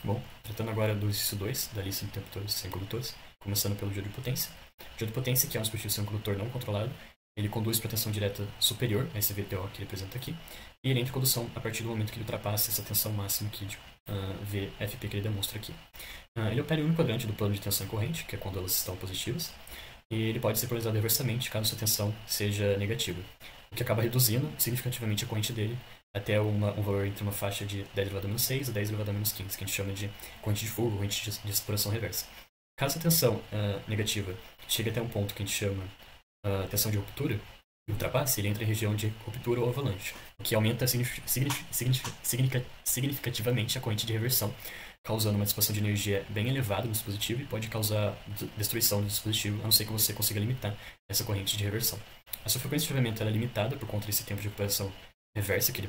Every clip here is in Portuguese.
Bom, tratando agora do inciso 2 da lista de interruptores semicondutores, começando pelo diodo de potência. O diodo de potência, que é um dispositivo semicondutor não controlado, ele conduz para a tensão direta superior a esse VPO que ele apresenta aqui, e ele entra em condução a partir do momento que ele ultrapassa essa tensão máxima aqui de VFP que ele demonstra aqui. Ele opera em um quadrante do plano de tensão e corrente, que é quando elas estão positivas, e ele pode ser polarizado reversamente caso sua tensão seja negativa, o que acaba reduzindo significativamente a corrente dele até um valor entre uma faixa de 10 elevado a menos 6 a 10 elevado a menos 15, que a gente chama de corrente de fuga, corrente de exploração reversa. Caso a tensão negativa chegue até um ponto que a gente chama tensão de ruptura, e ultrapasse, ele entra em região de ruptura ou avalanche, o que aumenta significativamente a corrente de reversão, causando uma dissipação de energia bem elevada no dispositivo e pode causar destruição do dispositivo, a não ser que você consiga limitar essa corrente de reversão. A sua frequência de chaveamento é limitada por conta desse tempo de recuperação reversa que ele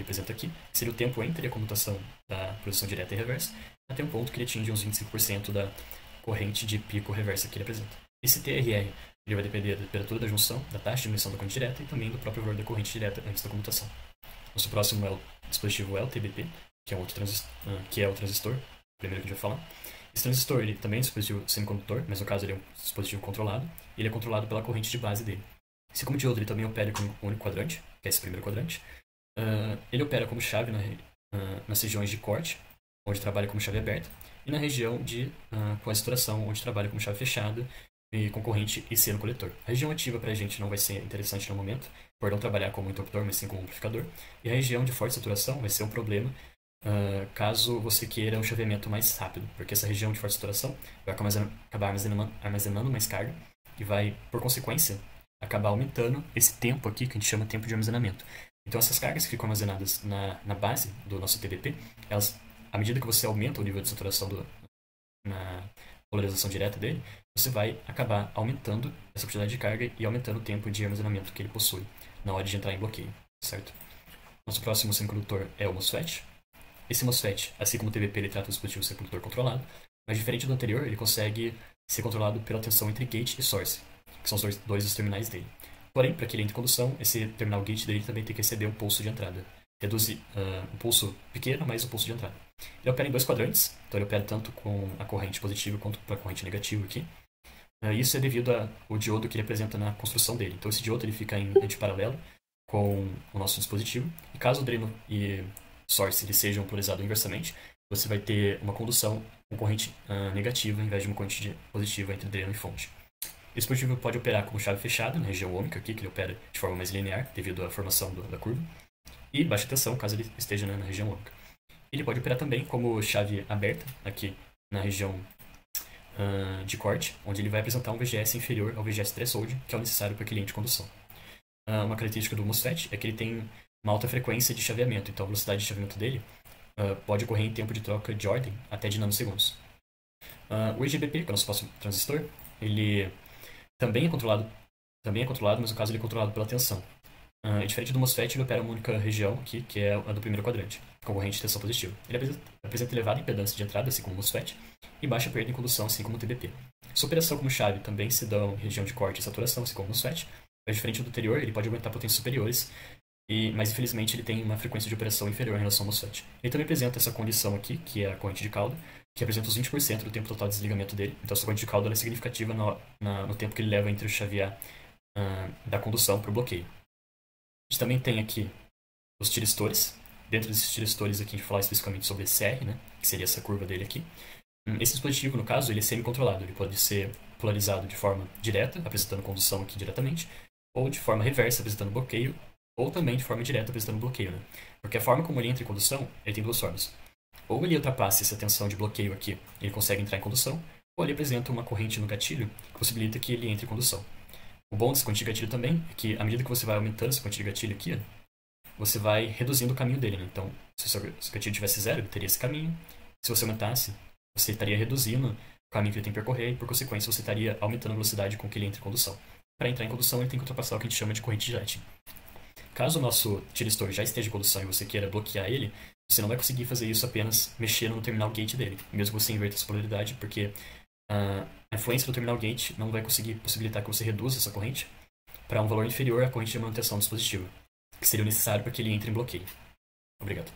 apresenta aqui, que seria o tempo entre a comutação da posição direta e reversa, até um ponto que ele atinge uns 25% da corrente de pico reversa que ele apresenta. Esse TRR ele vai depender da temperatura da junção, da taxa de diminuição da corrente direta e também do próprio valor da corrente direta antes da comutação. Nosso próximo é o dispositivo LTBP, que é, que é o transistor, primeiro que a gente vai falar. Esse transistor ele também é um dispositivo semicondutor, mas no caso ele é um dispositivo controlado, e ele é controlado pela corrente de base dele. Assim como o diodo, ele também opera com um único quadrante, que é esse primeiro quadrante. Ele opera como chave nas regiões de corte, onde trabalha como chave aberta, e na região de coexturação, onde trabalha como chave fechada, e com corrente IC no coletor. A região ativa para a gente não vai ser interessante no momento, por não trabalhar como interruptor, mas sim como amplificador. E a região de forte saturação vai ser um problema caso você queira um chaveamento mais rápido, porque essa região de forte saturação vai acabar armazenando mais carga e vai, por consequência, acabar aumentando esse tempo aqui que a gente chama tempo de armazenamento. Então essas cargas que ficam armazenadas na base do nosso TBP, elas, à medida que você aumenta o nível de saturação na polarização direta dele, você vai acabar aumentando essa quantidade de carga e aumentando o tempo de armazenamento que ele possui na hora de entrar em bloqueio, certo? Nosso próximo semicondutor é o MOSFET. Esse MOSFET, assim como o TBP, ele trata o dispositivo semicondutor controlado, mas diferente do anterior, ele consegue ser controlado pela tensão entre gate e source, que são os dois terminais dele. Porém, para que ele entre em condução, esse terminal gate dele também tem que receber um pulso de entrada. Reduz um pulso pequeno, mais um pulso de entrada. Ele opera em dois quadrantes, então ele opera tanto com a corrente positiva quanto com a corrente negativa aqui. Isso é devido ao diodo que ele apresenta na construção dele. Então esse diodo ele fica em antiparalelo com o nosso dispositivo, e caso o dreno e source eles sejam polarizados inversamente, você vai ter uma condução com corrente negativa em vez de uma corrente positiva entre dreno e fonte. Esse dispositivo pode operar como chave fechada na região ômica aqui, que ele opera de forma mais linear devido à formação da curva, e baixa tensão caso ele esteja na região ômica. Ele pode operar também como chave aberta aqui na região de corte, onde ele vai apresentar um VGS inferior ao VGS threshold, que é o necessário para aquele ente de condução. Uma característica do MOSFET é que ele tem uma alta frequência de chaveamento, então a velocidade de chaveamento dele pode ocorrer em tempo de troca de ordem até de nanosegundos. O IGBP, que é o nosso próximo transistor, ele também é controlado, mas no caso ele é controlado pela tensão. Diferente do MOSFET, ele opera uma única região aqui, que é a do primeiro quadrante, com corrente de tensão positiva. Ele apresenta elevada impedância de entrada, assim como o MOSFET, e baixa perda em condução, assim como o TBP. Sua operação como chave também se dá em região de corte e saturação, assim como o MOSFET, mas diferente do anterior, ele pode aguentar potências superiores, mas infelizmente ele tem uma frequência de operação inferior em relação ao MOSFET. Ele também apresenta essa condição aqui, que é a corrente de cauda, que apresenta os 20% do tempo total de desligamento dele. Então essa corrente de cauda é significativa no tempo que ele leva entre o chavear da condução para o bloqueio. A gente também tem aqui os tiristores. Dentro desses tiristores aqui a gente vai falar especificamente sobre CR, né, que seria essa curva dele aqui. Esse dispositivo, no caso, ele é semi-controlado. Ele pode ser polarizado de forma direta, apresentando condução aqui diretamente, ou de forma reversa, apresentando bloqueio, ou também de forma direta, apresentando bloqueio. Né? Porque a forma como ele entra em condução, ele tem duas formas. Ou ele ultrapassa essa tensão de bloqueio aqui, ele consegue entrar em condução, ou ele apresenta uma corrente no gatilho que possibilita que ele entre em condução. O bom dessa corrente de gatilho também é que, à medida que você vai aumentando essa corrente de gatilho aqui, você vai reduzindo o caminho dele. Né? Então, se o seu gatilho tivesse zero, ele teria esse caminho. Se você aumentasse, você estaria reduzindo o caminho que ele tem que percorrer e, por consequência, você estaria aumentando a velocidade com que ele entra em condução. Para entrar em condução, ele tem que ultrapassar o que a gente chama de corrente de Joule. Caso o nosso tiristor já esteja em condução e você queira bloquear ele, você não vai conseguir fazer isso apenas mexendo no terminal gate dele, mesmo que você inverta essa polaridade, porque a influência do terminal gate não vai conseguir possibilitar que você reduza essa corrente para um valor inferior à corrente de manutenção do dispositivo, que seria necessário para que ele entre em bloqueio. Obrigado.